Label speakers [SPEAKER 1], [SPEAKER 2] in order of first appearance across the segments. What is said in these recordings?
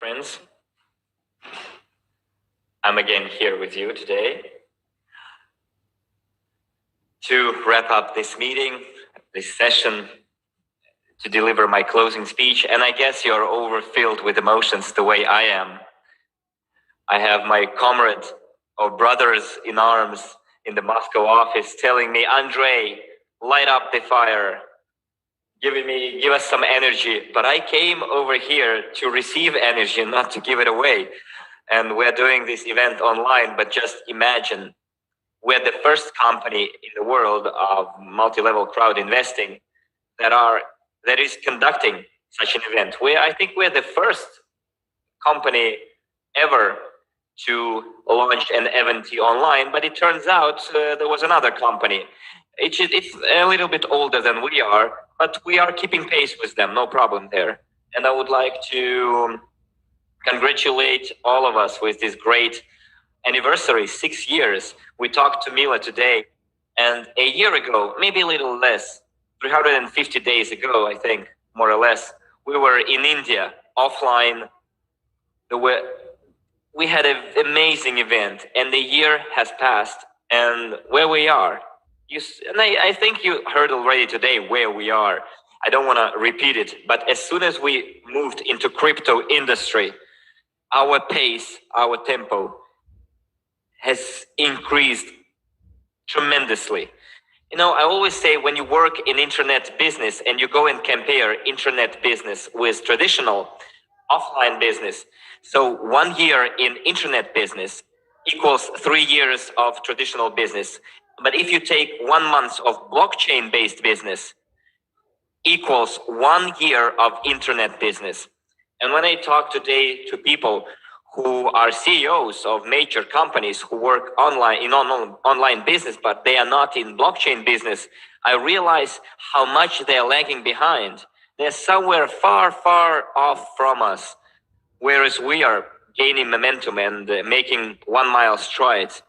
[SPEAKER 1] friends. I'm again here with you today to wrap up this meeting, this session, to deliver my closing speech. And I guess you're overfilled with emotions the way I am. I have my comrade or brothers in arms in the Moscow office telling me, Andrei, light up the fire, give us some energy. But I came over here to receive energy, not to give it away. And we're doing this event online, but just imagine, we're the first company in the world of multi-level crowd investing that is conducting such an event. I think we're the first company ever to launch an EVENTI online, but it turns out there was another company. It's a little bit older than we are, but we are keeping pace with them, no problem there. And I would like to congratulate all of us with this great anniversary, 6 years. We talked to Mila today, and a year ago, maybe a little less, 350 days ago, I think, more or less, we were in India, offline. We had an amazing event, and the year has passed, and where we are. I think you heard already today where we are. I don't want to repeat it, but as soon as we moved into crypto industry, our pace, our tempo has increased tremendously. You know, I always say when you work in internet business and you go and compare internet business with traditional offline business, so 1 year in internet business equals 3 years of traditional business. But if you take 1 month of blockchain-based business, equals 1 year of internet business. And when I talk today to people who are CEOs of major companies who work online in online business, but they are not in blockchain business, I realize how much they are lagging behind. They're somewhere far, far off from us, whereas we are gaining momentum and making 1 mile strides.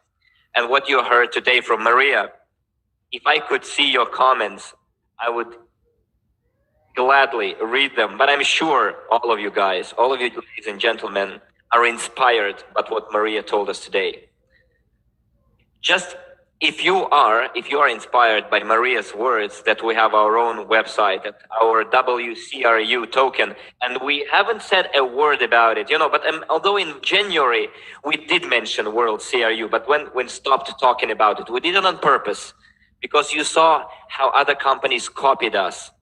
[SPEAKER 1] And what you heard today from Maria, if I could see your comments, I would gladly read them. But I'm sure all of you guys, all of you ladies and gentlemen, are inspired by what Maria told us today. Just if you are inspired by Maria's words, that we have our own website, that our WCRU token, and we haven't said a word about it, but although in January we did mention World CRU, but when stopped talking about it, we did it on purpose, because you saw how other companies copied us.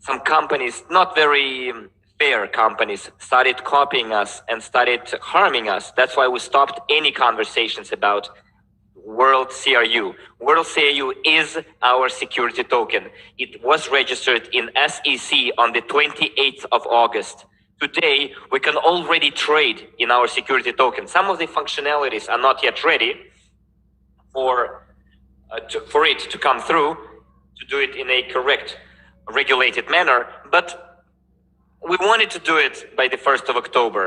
[SPEAKER 1] Some companies, not very fair companies, started copying us and started harming us. That's why we stopped any conversations about World CRU. World CRU is our security token. It was registered in SEC on the 28th of August. Today, we can already trade in our security token. Some of the functionalities are not yet ready for it to come through, to do it in a correct, regulated manner, but we wanted to do it by the 1st of October.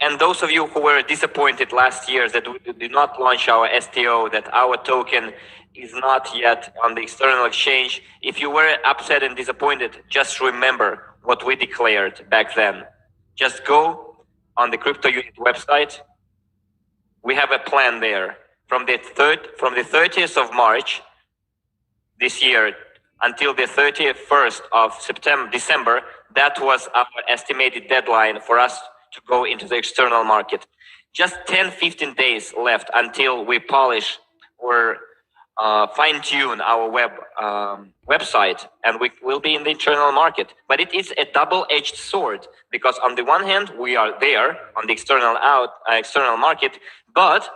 [SPEAKER 1] And those of you who were disappointed last year that we did not launch our STO, that our token is not yet on the external exchange, if you were upset and disappointed, just remember what we declared back then. Just go on the Crypto Unit website. We have a plan there. From the 30th of March this year until the 31st of December, that was our estimated deadline for us to go into the external market. Just 10-15 days left until we polish or fine-tune our website, and we will be in the internal market. But it is a double-edged sword, because on the one hand, we are there on the external market, but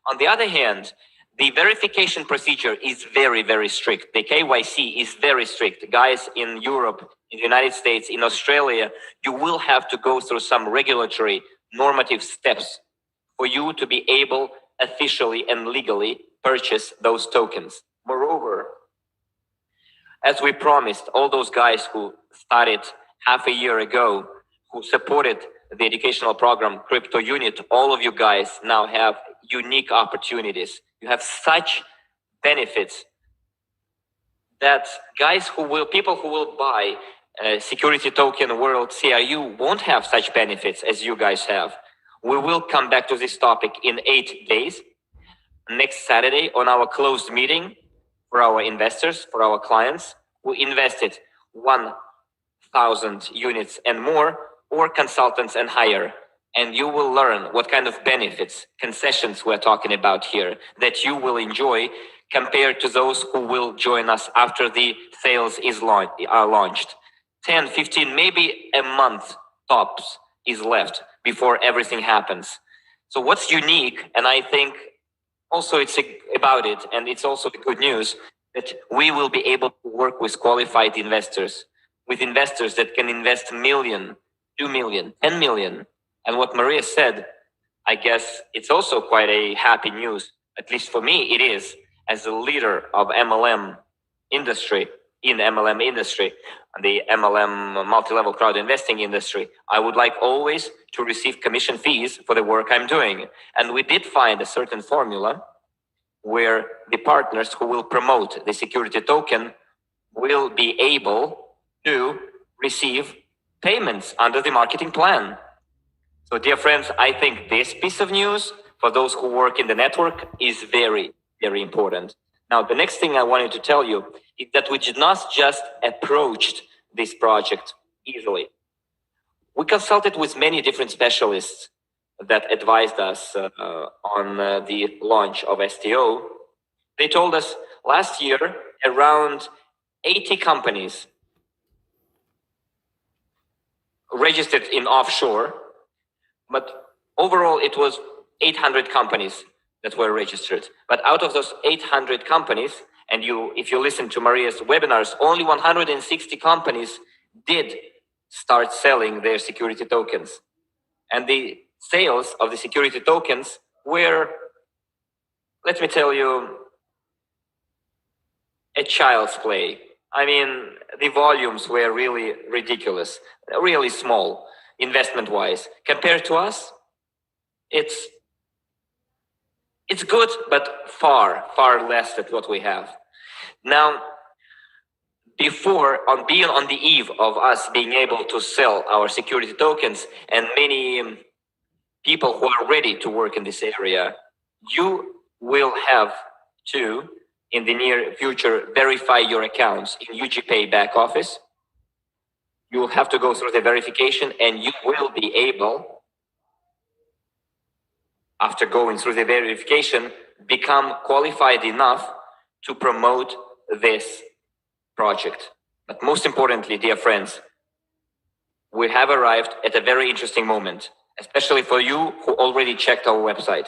[SPEAKER 1] on the other hand, the verification procedure is very, very strict. The KYC is very strict. Guys in Europe, in the United States, in Australia, you will have to go through some regulatory normative steps for you to be able officially and legally purchase those tokens. Moreover, as we promised, all those guys who started half a year ago, who supported the educational program Crypto Unit, all of you guys now have unique opportunities. You have such benefits that people who will buy security token world, CRU won't have such benefits as you guys have. We will come back to this topic in 8 days, next Saturday on our closed meeting for our investors, for our clients who invested 1,000 units and more, or consultants and higher. And you will learn what kind of benefits, concessions we're talking about here that you will enjoy compared to those who will join us after the sales are launched. 10, 15, maybe a month tops is left before everything happens. So what's unique, and I think also it's about it, and it's also the good news, that we will be able to work with qualified investors, with investors that can invest million, 2 million, 10 million. And what Maria said, I guess it's also quite a happy news, at least for me it is, as a leader of MLM industry, in MLM industry, the MLM multi-level crowd investing industry. I would like always to receive commission fees for the work I'm doing. And we did find a certain formula where the partners who will promote the security token will be able to receive payments under the marketing plan. So dear friends, I think this piece of news for those who work in the network is very, very important. Now, the next thing I wanted to tell you is that we did not just approach this project easily. We consulted with many different specialists that advised us on the launch of STO. They told us last year around 80 companies registered in offshore, but overall it was 800 companies that were registered. But out of those 800 companies, and if you listen to Maria's webinars, only 160 companies did start selling their security tokens. And the sales of the security tokens were, let me tell you, a child's play. I mean, the volumes were really ridiculous, really small investment-wise. Compared to us, it's good, but far, far less than what we have. Now, being on the eve of us being able to sell our security tokens, and many people who are ready to work in this area, you will have to, in the near future, verify your accounts in UGPay back office. You will have to go through the verification, and you will be able, after going through the verification, become qualified enough to promote this project. But most importantly, dear friends, we have arrived at a very interesting moment, especially for you who already checked our website.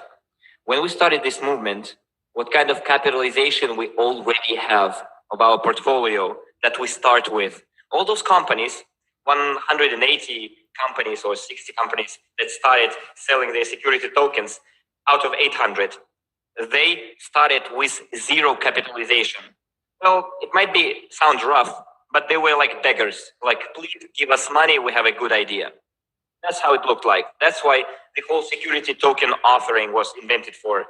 [SPEAKER 1] When we started this movement, what kind of capitalization we already have of our portfolio that we start with. All those companies, 180 companies or 60 companies that started selling their security tokens out of 800, they started with zero capitalization. Well, it might sound rough, but they were like beggars. Like, please give us money, we have a good idea. That's how it looked like. That's why the whole security token offering was invented for.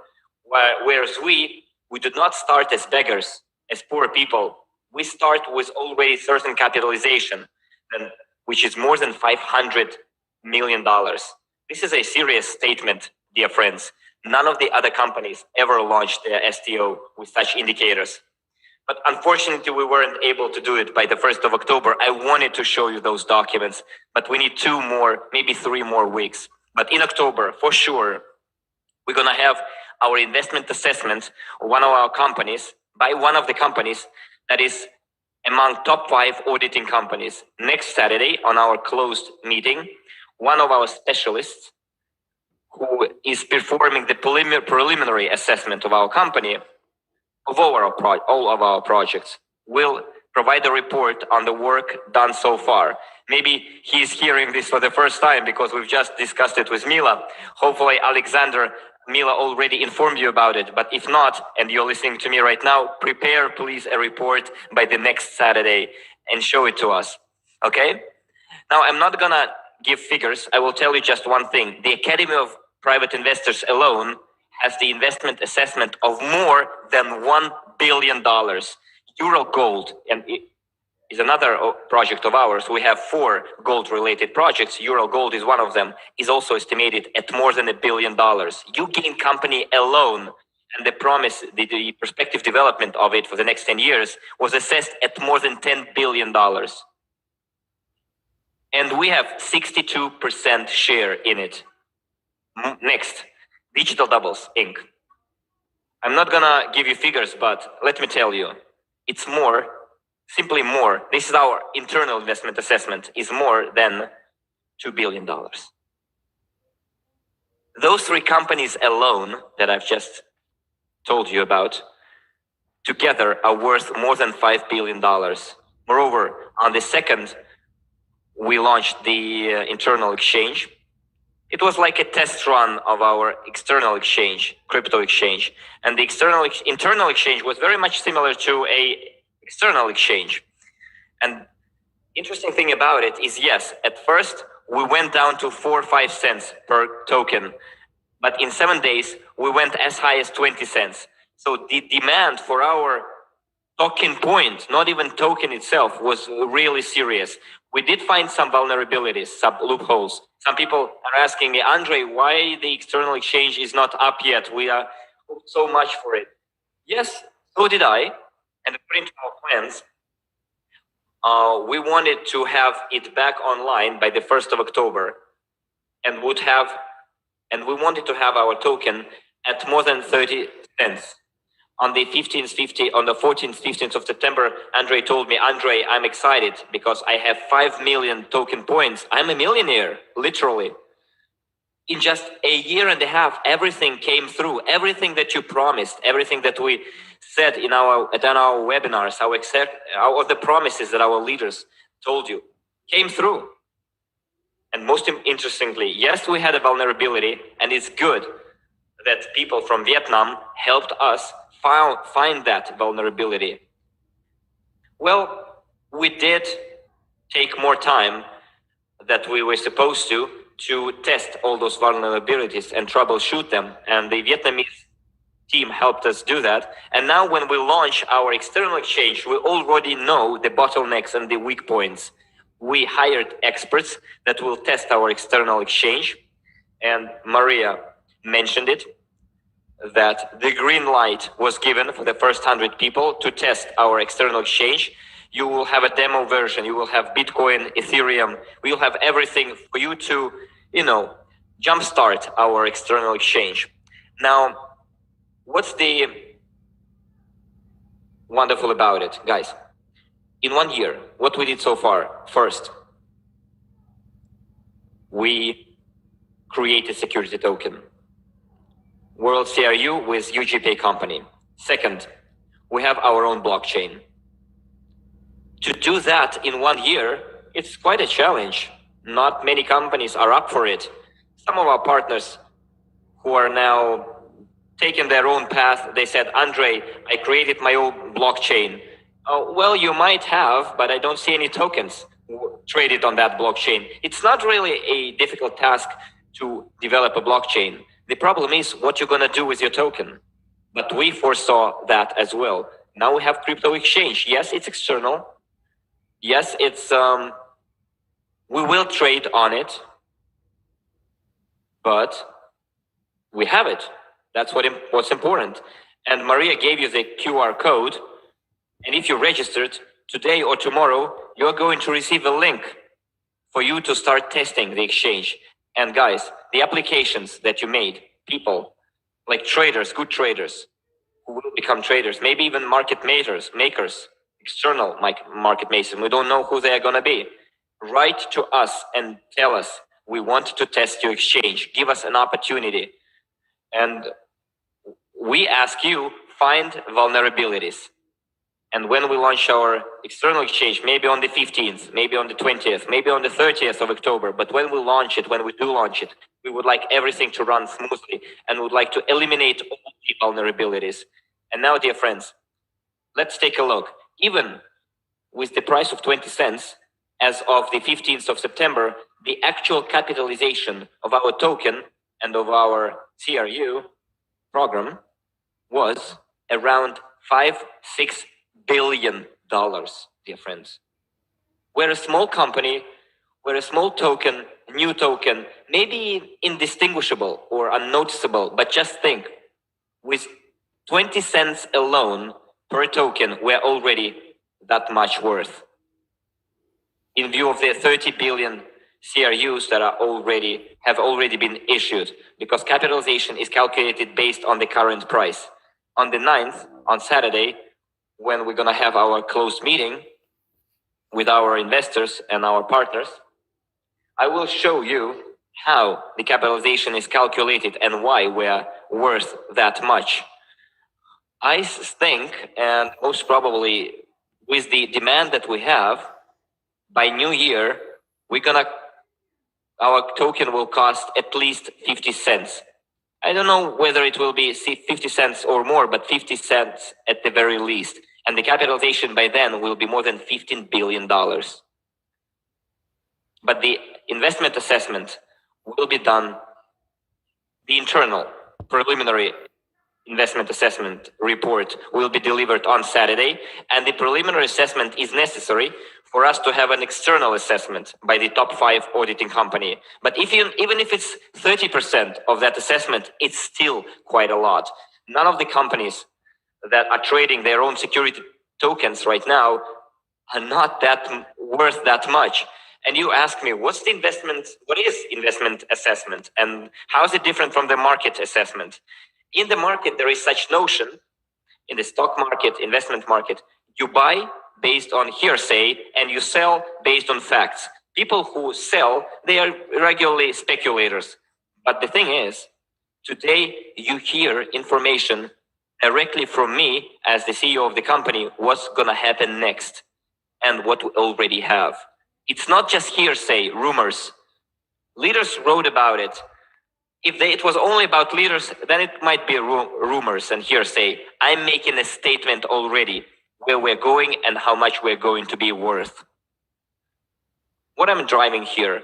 [SPEAKER 1] Whereas we did not start as beggars, as poor people. We start with already certain capitalization, which is more than $500 million. This is a serious statement, dear friends. None of the other companies ever launched their STO with such indicators. But unfortunately, we weren't able to do it by the 1st of October. I wanted to show you those documents, but we need 2 more, maybe 3 more weeks. But in October, for sure, we're going to have our investment assessment of one of our companies, by one of the companies that is among top 5 auditing companies. Next Saturday on our closed meeting, one of our specialists who is performing the preliminary assessment of our company, of all of our projects, will provide a report on the work done so far. Maybe he's hearing this for the first time because we've just discussed it with Mila. Hopefully, Alexander, Mila already informed you about it. But if not, and you're listening to me right now, prepare, please, a report by the next Saturday and show it to us. Okay? Now, I'm not going to give figures. I will tell you just one thing. The Academy of Private Investors alone has the investment assessment of more than $1 billion, Euro gold. And is another project of ours. We have 4 gold-related projects. Euro Gold is one of them, is also estimated at more than $1 billion. Gain company alone, and the promise, the prospective development of it for the next 10 years was assessed at more than $10 billion. And we have 62% share in it. Next, Digital Doubles, Inc. I'm not gonna give you figures, but let me tell you, it's more, simply more. This is our internal investment assessment, is more than $2 billion. Those 3 companies alone that I've just told you about, together are worth more than $5 billion. Moreover, on the 2nd, we launched the internal exchange. It was like a test run of our external exchange, crypto exchange. And the internal exchange was very much similar to a external exchange. And interesting thing about it is, yes, at first we went down to 4 or 5 cents per token, but in 7 days we went as high as 20 cents. So the demand for our token point, not even token itself, was really serious. We did find some vulnerabilities, some loopholes. Some people are asking me, Andre, why the external exchange is not up yet? We are so much for it. Yes, so did I. And according to our plans, we wanted to have it back online by the 1st of October, and we wanted to have our token at more than 30 cents. On the 14th, 15th of September, Andre told me, Andre, I'm excited because I have 5 million token points. I'm a millionaire, literally. In just a year and a half, everything came through. Everything that you promised, everything that we said at our webinars, all the promises that our leaders told you, came through. And most interestingly, yes, we had a vulnerability, and it's good that people from Vietnam helped us find that vulnerability. Well, we did take more time that we were supposed to test all those vulnerabilities and troubleshoot them. And the Vietnamese team helped us do that. And now when we launch our external exchange, we already know the bottlenecks and the weak points. We hired experts that will test our external exchange. And Maria mentioned it, that the green light was given for the first 100 people to test our external exchange. You will have a demo version. You will have Bitcoin, Ethereum. We will have everything for you to, jumpstart our external exchange. Now, what's the wonderful about it, guys? In 1 year, what we did so far? First, we created security token. World CRU with UGPay company. Second, we have our own blockchain. To do that in 1 year, it's quite a challenge. Not many companies are up for it. Some of our partners who are now taking their own path, they said, Andre, I created my own blockchain. Oh, well, you might have, but I don't see any tokens traded on that blockchain. It's not really a difficult task to develop a blockchain. The problem is what you're going to do with your token. But we foresaw that as well. Now we have crypto exchange. Yes, it's external. Yes, it's we will trade on it, but we have it. That's what's important. And Maria gave you the QR code. And if you registered today or tomorrow, you're going to receive a link for you to start testing the exchange. And guys, the applications that you made, people like traders, good traders, who will become traders, maybe even market makers, external market makers, we don't know who they are going to be. Write to us and tell us, we want to test your exchange. Give us an opportunity. And we ask you, find vulnerabilities. And when we launch our external exchange, maybe on the 15th, maybe on the 20th, maybe on the 30th of October, but when we launch it, when we do launch it, we would like everything to run smoothly and would like to eliminate all the vulnerabilities. And now, dear friends, let's take a look. Even with the price of 20 cents, as of the 15th of September, the actual capitalization of our token and of our CRU program was around $5-6 billion, dear friends. We're a small company, we're a small token, new token, maybe indistinguishable or unnoticeable, but just think, with 20 cents alone per token, we're already that much worth. In view of the 30 billion CRUs that have already been issued, because capitalization is calculated based on the current price. On the 9th, on Saturday, when we're gonna have our closed meeting with our investors and our partners, I will show you how the capitalization is calculated and why we're worth that much. I think, and most probably with the demand that we have, by New Year, our token will cost at least 50 cents. I don't know whether it will be 50 cents or more, but 50 cents at the very least. And the capitalization by then will be more than $15 billion. But the investment assessment will be done, the internal preliminary investment assessment report will be delivered on Saturday, and the preliminary assessment is necessary for us to have an external assessment by the top 5 auditing company. But even if it's 30% of that assessment, it's still quite a lot. None of the companies that are trading their own security tokens right now are not worth that much. And you ask me, what is investment assessment, and how is it different from the market assessment? In the market, there is such notion, in the stock market, investment market, you buy based on hearsay and you sell based on facts. People who sell, they are regularly speculators. But the thing is, today you hear information directly from me as the CEO of the company, what's gonna happen next and what we already have. It's not just hearsay, rumors. Leaders wrote about it. If it was only about leaders, then it might be rumors and hearsay. I'm making a statement already where we're going and how much we're going to be worth. What I'm driving here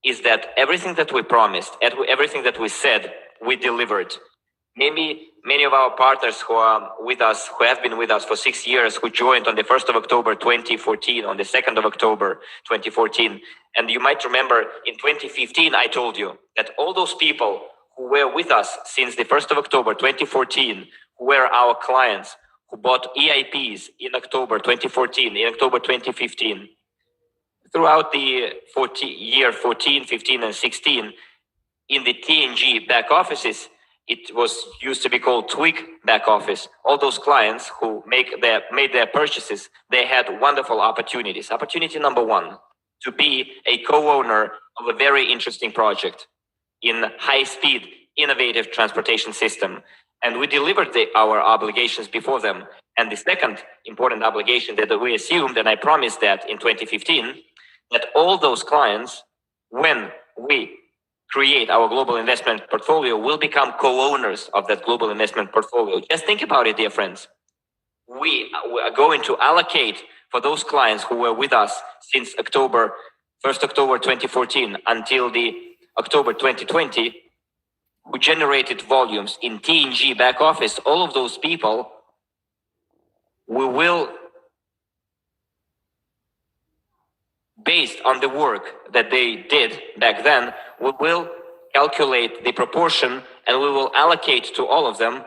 [SPEAKER 1] is that everything that we promised, everything that we said, we delivered. Maybe many of our partners who are with us, who have been with us for 6 years, who joined on the 1st of October 2014, on the 2nd of October 2014. And you might remember in 2015, I told you that all those people who were with us since the 1st of October 2014, who were our clients, who bought EIPs in October 2014, in October 2015, throughout the year 14, 15, and 16, in the TNG back offices, it was used to be called Tweak back office. All those clients who made their purchases, they had wonderful opportunities. Opportunity number 1, to be a co-owner of a very interesting project in high-speed, innovative transportation system. And we delivered our obligations before them. And the second important obligation that we assumed, and I promised that in 2015, that all those clients, when we create our global investment portfolio, will become co-owners of that global investment portfolio. Just think about it, dear friends. We are going to allocate for those clients who were with us since 1st October 2014 until the October 2020, who generated volumes in TNG back office, all of those people, we will, based on the work that they did back then, we will calculate the proportion and we will allocate to all of them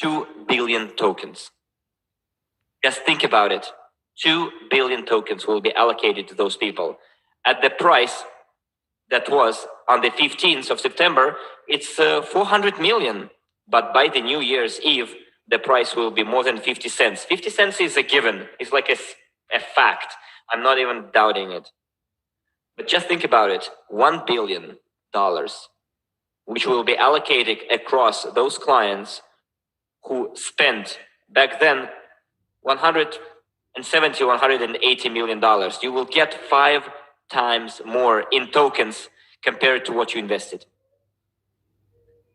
[SPEAKER 1] 2 billion tokens. Just think about it. 2 billion tokens will be allocated to those people. At the price that was on the 15th of September, it's 400 million. But by the New Year's Eve, the price will be more than 50 cents. 50 cents is a given. It's like a fact. I'm not even doubting it. But just think about it. $1 billion, which will be allocated across those clients who spent back then $170, $180 million. You will get 5 times more in tokens compared to what you invested.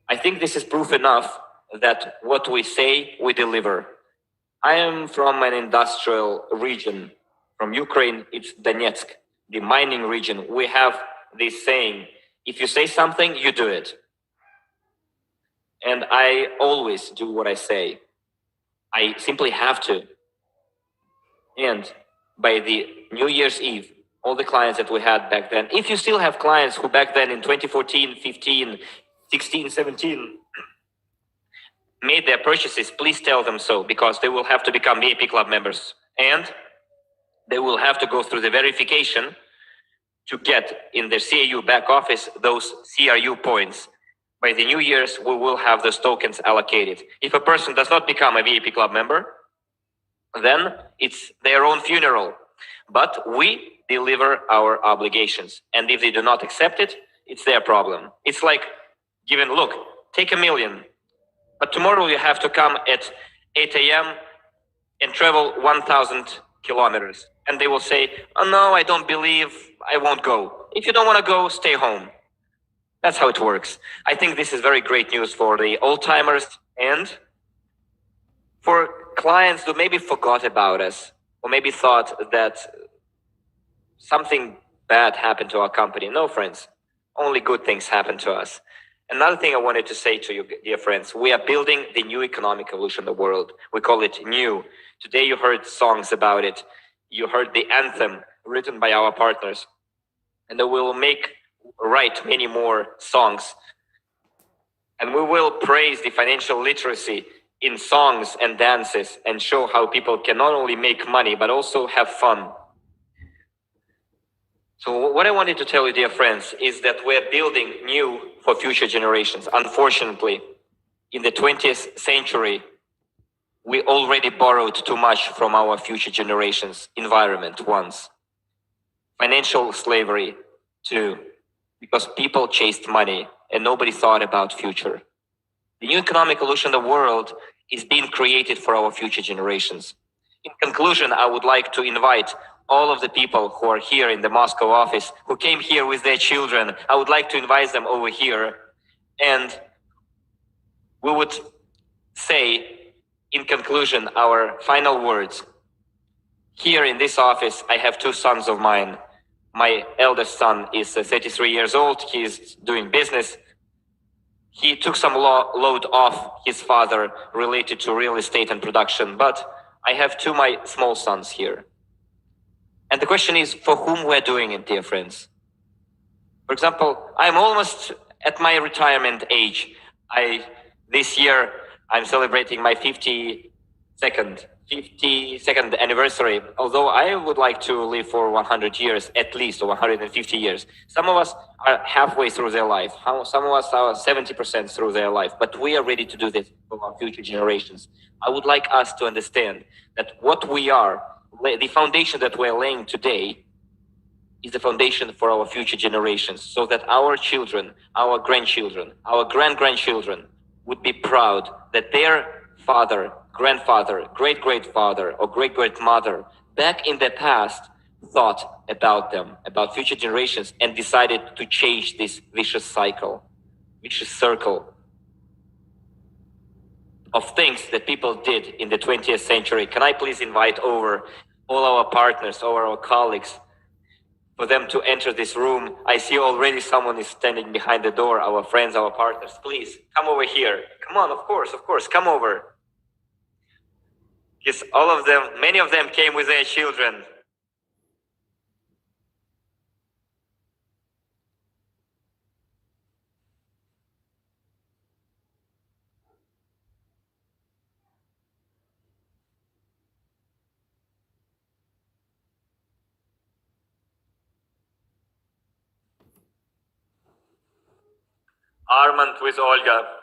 [SPEAKER 1] I think this is proof enough that what we say, we deliver. I am from an industrial region. From Ukraine, it's Donetsk, the mining region. We have this saying, if you say something, you do it. And I always do what I say. I simply have to. And by the New Year's Eve, all the clients that we had back then. If you still have clients who back then in 2014, 15, 16, 17 made their purchases, please tell them so, because they will have to become VIP Club members. And they will have to go through the verification to get in the CAU back office those CRU points. By the New Year's, we will have those tokens allocated. If a person does not become a VIP Club member, then it's their own funeral. But we deliver our obligations. And if they do not accept it, it's their problem. It's like giving, look, take $1 million, but tomorrow you have to come at 8 a.m. and travel 1,000 kilometers. And they will say, oh no, I don't believe, I won't go. If you don't want to go, stay home. That's how it works. I think this is very great news for the old timers and for clients who maybe forgot about us or maybe thought that something bad happened to our company. No, friends, only good things happen to us. Another thing I wanted to say to you, dear friends, we are building the new economic evolution of the world. We call it NEW. Today you heard songs about it. You heard the anthem written by our partners. And we will write many more songs. And we will praise the financial literacy in songs and dances and show how people can not only make money, but also have fun. So what I wanted to tell you, dear friends, is that we're building new for future generations. Unfortunately, in the 20th century, we already borrowed too much from our future generations' environment once. Financial slavery, too, because people chased money and nobody thought about future. The new economic evolution of the world is being created for our future generations. In conclusion, I would like to invite all of the people who are here in the Moscow office, who came here with their children. I would like to invite them over here. And we would say, in conclusion, our final words. Here in this office, I have two sons of mine. My eldest son is 33 years old. He is doing business. He took some load off his father related to real estate and production, but I have two my small sons here. And the question is, for whom we're doing it, dear friends? For example, I'm almost at my retirement age. This year, I'm celebrating my 52nd anniversary, although I would like to live for 100 years, at least, or 150 years. Some of us are halfway through their life. Some of us are 70% through their life, but we are ready to do this for our future generations. I would like us to understand that what we are, the foundation that we're laying today is the foundation for our future generations, so that our children, our grandchildren, our grandchildren would be proud that their father, grandfather, great-grandfather, or great-grandmother back in the past thought about them, about future generations, and decided to change this vicious circle of things that people did in the 20th century. Can I please invite over all our partners, all our colleagues, for them to enter this room? I see already someone is standing behind the door, our friends, our partners. Please, come over here. Come on, of course, come over. Yes, all of them, many of them came with their children. Armand with Olga.